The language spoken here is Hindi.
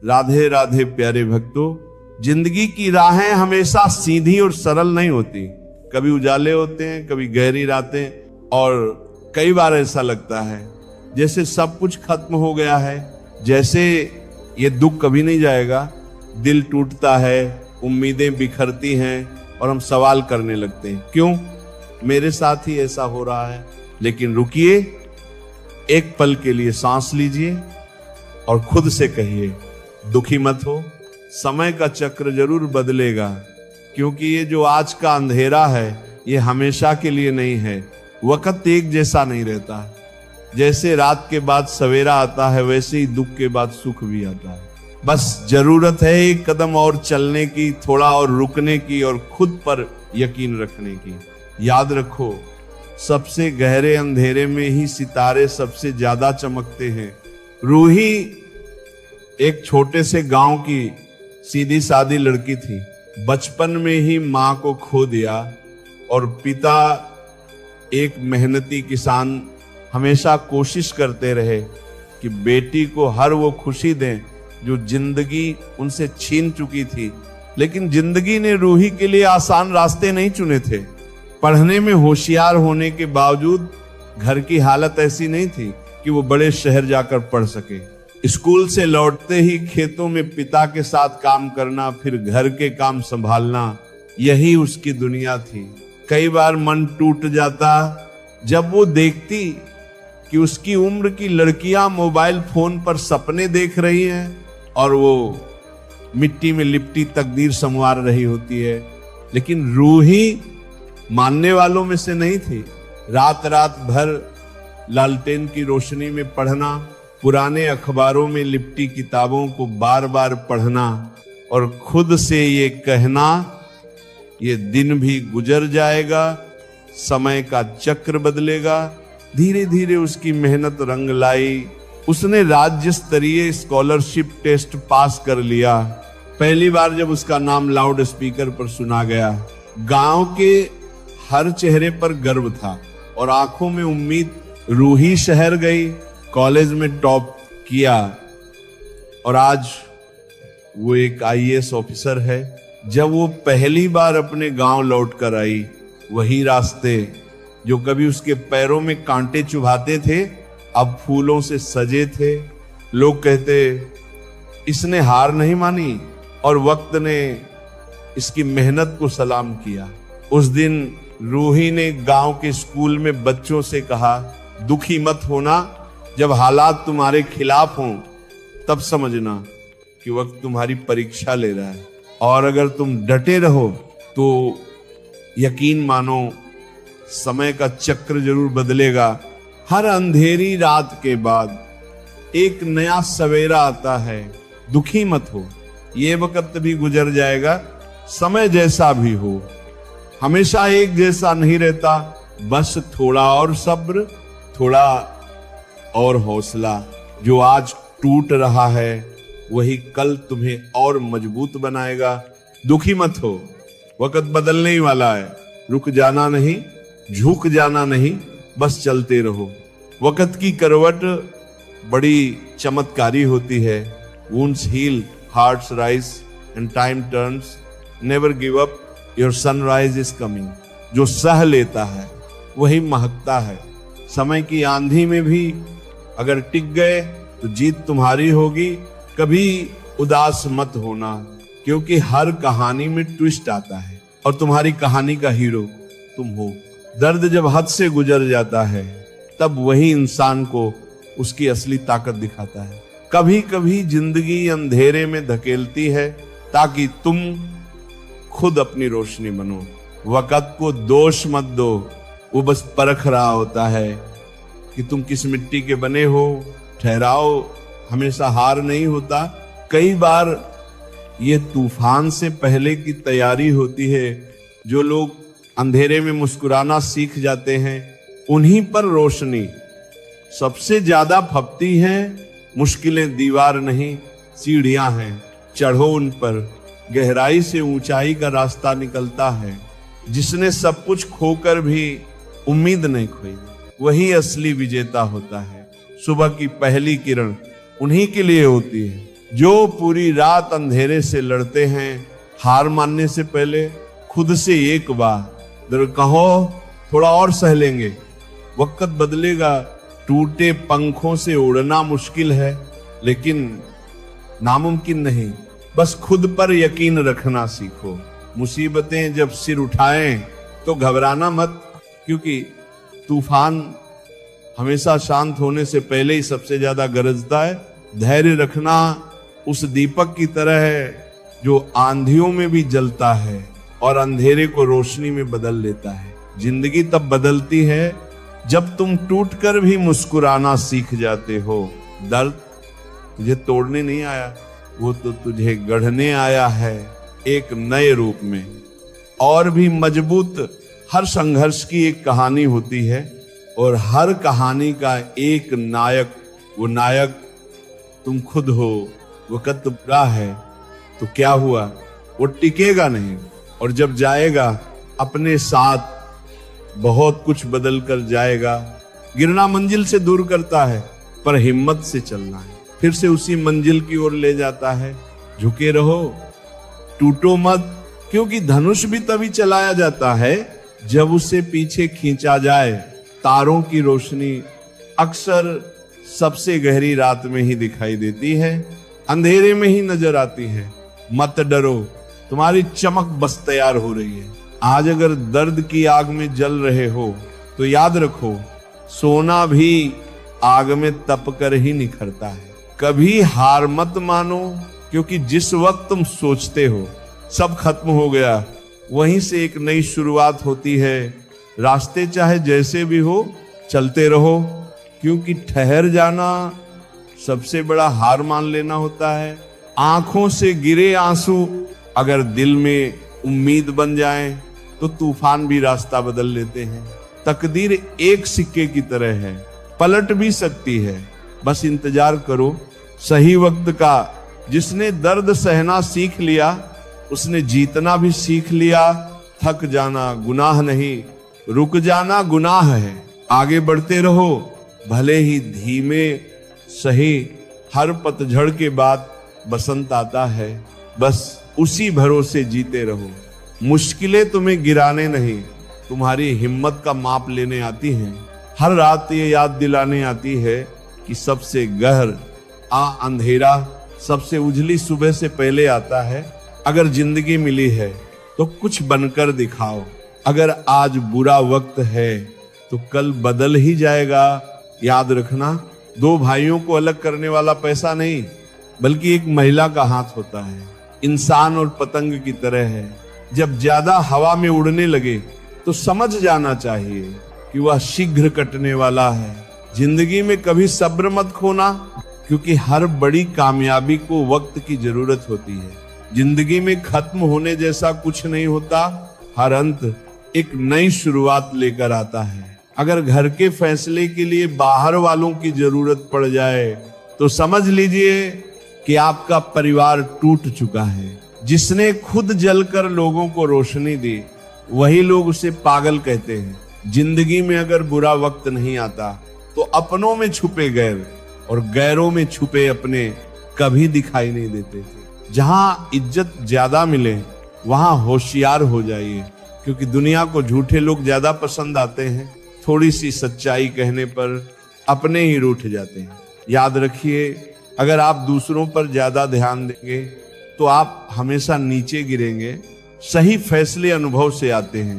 राधे राधे प्यारे भक्तों, जिंदगी की राहें हमेशा सीधी और सरल नहीं होती। कभी उजाले होते हैं, कभी गहरी रातें, और कई बार ऐसा लगता है जैसे सब कुछ खत्म हो गया है, जैसे ये दुख कभी नहीं जाएगा। दिल टूटता है, उम्मीदें बिखरती हैं और हम सवाल करने लगते हैं, क्यों मेरे साथ ही ऐसा हो रहा है। लेकिन रुकिए, एक पल के लिए सांस लीजिए और खुद से कहिए दुखी मत हो, समय का चक्र जरूर बदलेगा, क्योंकि ये जो आज का अंधेरा है ये हमेशा के लिए नहीं है। वक्त एक जैसा नहीं रहता। जैसे रात के बाद सवेरा आता है, वैसे ही दुख के बाद सुख भी आता है। बस जरूरत है एक कदम और चलने की, थोड़ा और रुकने की और खुद पर यकीन रखने की। याद रखो, सबसे गहरे अंधेरे में ही सितारे सबसे ज्यादा चमकते हैं। रूही एक छोटे से गांव की सीधी सादी लड़की थी। बचपन में ही मां को खो दिया और पिता एक मेहनती किसान हमेशा कोशिश करते रहे कि बेटी को हर वो खुशी दें जो जिंदगी उनसे छीन चुकी थी। लेकिन जिंदगी ने रूही के लिए आसान रास्ते नहीं चुने थे। पढ़ने में होशियार होने के बावजूद घर की हालत ऐसी नहीं थी कि वो बड़े शहर जाकर पढ़ सके। स्कूल से लौटते ही खेतों में पिता के साथ काम करना, फिर घर के काम संभालना, यही उसकी दुनिया थी। कई बार मन टूट जाता जब वो देखती कि उसकी उम्र की लड़कियां मोबाइल फोन पर सपने देख रही हैं और वो मिट्टी में लिपटी तकदीर संवार रही होती है। लेकिन रूही मानने वालों में से नहीं थी। रात रात भर लालटेन की रोशनी में पढ़ना, पुराने अखबारों में लिपटी किताबों को बार बार पढ़ना और खुद से ये कहना, ये दिन भी गुजर जाएगा, समय का चक्र बदलेगा। धीरे धीरे उसकी मेहनत रंग लाई। उसने राज्य स्तरीय स्कॉलरशिप टेस्ट पास कर लिया। पहली बार जब उसका नाम लाउड स्पीकर पर सुना गया, गांव के हर चेहरे पर गर्व था और आंखों में उम्मीद। रूही शहर गई, कॉलेज में टॉप किया और आज वो एक आईएएस ऑफिसर है। जब वो पहली बार अपने गांव लौट कर आई, वही रास्ते जो कभी उसके पैरों में कांटे चुभाते थे, अब फूलों से सजे थे। लोग कहते इसने हार नहीं मानी और वक्त ने इसकी मेहनत को सलाम किया। उस दिन रूही ने गांव के स्कूल में बच्चों से कहा, दुखी मत होना, जब हालात तुम्हारे खिलाफ हों तब समझना कि वक्त तुम्हारी परीक्षा ले रहा है, और अगर तुम डटे रहो तो यकीन मानो समय का चक्र जरूर बदलेगा। हर अंधेरी रात के बाद एक नया सवेरा आता है। दुखी मत हो, ये वक्त भी गुजर जाएगा। समय जैसा भी हो हमेशा एक जैसा नहीं रहता। बस थोड़ा और सब्र, थोड़ा और हौसला। जो आज टूट रहा है वही कल तुम्हें और मजबूत बनाएगा। दुखी मत हो, वक्त बदलने ही वाला है। रुक जाना नहीं, झुक जाना नहीं, बस चलते रहो। वक्त की करवट बड़ी चमत्कारी होती है। Wounds heal, hearts rise and time turns. Never give up, your sunrise is coming. जो सह लेता है वही महकता है। समय की आंधी में भी अगर टिक गए तो जीत तुम्हारी होगी। कभी उदास मत होना, क्योंकि हर कहानी में ट्विस्ट आता है और तुम्हारी कहानी का हीरो तुम हो। दर्द जब हद से गुजर जाता है तब वही इंसान को उसकी असली ताकत दिखाता है। कभी कभी जिंदगी अंधेरे में धकेलती है ताकि तुम खुद अपनी रोशनी बनो। वक्त को दोष मत दो, वो बस परख रहा होता है कि तुम किस मिट्टी के बने हो। ठहराओ हमेशा हार नहीं होता। कई बार ये तूफान से पहले की तैयारी होती है। जो लोग अंधेरे में मुस्कुराना सीख जाते हैं उन्हीं पर रोशनी सबसे ज्यादा फपती है। मुश्किलें दीवार नहीं सीढ़ियां हैं, चढ़ो उन पर। गहराई से ऊंचाई का रास्ता निकलता है। जिसने सब कुछ खोकर भी उम्मीद नहीं खोई, वही असली विजेता होता है। सुबह की पहली किरण उन्हीं के लिए होती है जो पूरी रात अंधेरे से लड़ते हैं, हार मानने से पहले खुद से एक बार कहो थोड़ा और सह लेंगे, वक्त बदलेगा। टूटे पंखों से उड़ना मुश्किल है, लेकिन नामुमकिन नहीं। बस खुद पर यकीन रखना सीखो। मुसीबतें जब सिर उठाएं तो घबराना मत, क्योंकि तूफान हमेशा शांत होने से पहले ही सबसे ज्यादा गरजता है। धैर्य रखना उस दीपक की तरह है जो आंधियों में भी जलता है और अंधेरे को रोशनी में बदल लेता है। जिंदगी तब बदलती है जब तुम टूटकर भी मुस्कुराना सीख जाते हो। दर्द तुझे तोड़ने नहीं आया, वो तो तुझे गढ़ने आया है एक नए रूप में। और भी मजबूत हर संघर्ष की एक कहानी होती है, और हर कहानी का एक नायक, वो नायक तुम खुद हो। वक्त बुरा है तो क्या हुआ, वो टिकेगा नहीं, और जब जाएगा अपने साथ बहुत कुछ बदल कर जाएगा। गिरना मंजिल से दूर करता है, पर हिम्मत से चलना है, फिर से उसी मंजिल की ओर ले जाता है। झुके रहो, टूटो मत, क्योंकि धनुष भी तभी चलाया जाता है जब उसे पीछे खींचा जाए। तारों की रोशनी अक्सर सबसे गहरी रात में ही दिखाई देती है, अंधेरे में ही नजर आती है। मत डरो, तुम्हारी चमक बस तैयार हो रही है। आज अगर दर्द की आग में जल रहे हो तो याद रखो, सोना भी आग में तप कर ही निखरता है। कभी हार मत मानो, क्योंकि जिस वक्त तुम सोचते हो सब खत्म हो गया, वहीं से एक नई शुरुआत होती है। रास्ते चाहे जैसे भी हो चलते रहो, क्योंकि ठहर जाना सबसे बड़ा हार मान लेना होता है। आंखों से गिरे आंसू अगर दिल में उम्मीद बन जाए तो तूफान भी रास्ता बदल लेते हैं। तकदीर एक सिक्के की तरह है, पलट भी सकती है। बस इंतजार करो सही वक्त का। जिसने दर्द सहना सीख लिया, उसने जीतना भी सीख लिया। थक जाना गुनाह नहीं, रुक जाना गुनाह है। आगे बढ़ते रहो, भले ही धीमे सही। हर पतझड़ के बाद बसंत आता है, बस उसी भरोसे जीते रहो। मुश्किलें तुम्हें गिराने नहीं, तुम्हारी हिम्मत का माप लेने आती हैं। हर रात ये याद दिलाने आती है कि सबसे गहर अंधेरा सबसे उजली सुबह से पहले आता है। अगर जिंदगी मिली है तो कुछ बनकर दिखाओ। अगर आज बुरा वक्त है तो कल बदल ही जाएगा। याद रखना, दो भाइयों को अलग करने वाला पैसा नहीं, बल्कि एक महिला का हाथ होता है। इंसान और पतंग की तरह है, जब ज्यादा हवा में उड़ने लगे तो समझ जाना चाहिए कि वह शीघ्र कटने वाला है। जिंदगी में कभी सब्र मत खोना, क्योंकि हर बड़ी कामयाबी को वक्त की जरूरत होती है। जिंदगी में खत्म होने जैसा कुछ नहीं होता, हर अंत एक नई शुरुआत लेकर आता है। अगर घर के फैसले के लिए बाहर वालों की जरूरत पड़ जाए तो समझ लीजिए कि आपका परिवार टूट चुका है। जिसने खुद जलकर लोगों को रोशनी दी, वही लोग उसे पागल कहते हैं। जिंदगी में अगर बुरा वक्त नहीं आता तो अपनों में छुपे गैर और गैरों में छुपे अपने कभी दिखाई नहीं देते थे। जहां इज्जत ज्यादा मिले वहां होशियार हो जाइए, क्योंकि दुनिया को झूठे लोग ज्यादा पसंद आते हैं। थोड़ी सी सच्चाई कहने पर अपने ही रूठ जाते हैं। याद रखिए, अगर आप दूसरों पर ज्यादा ध्यान देंगे तो आप हमेशा नीचे गिरेंगे। सही फैसले अनुभव से आते हैं।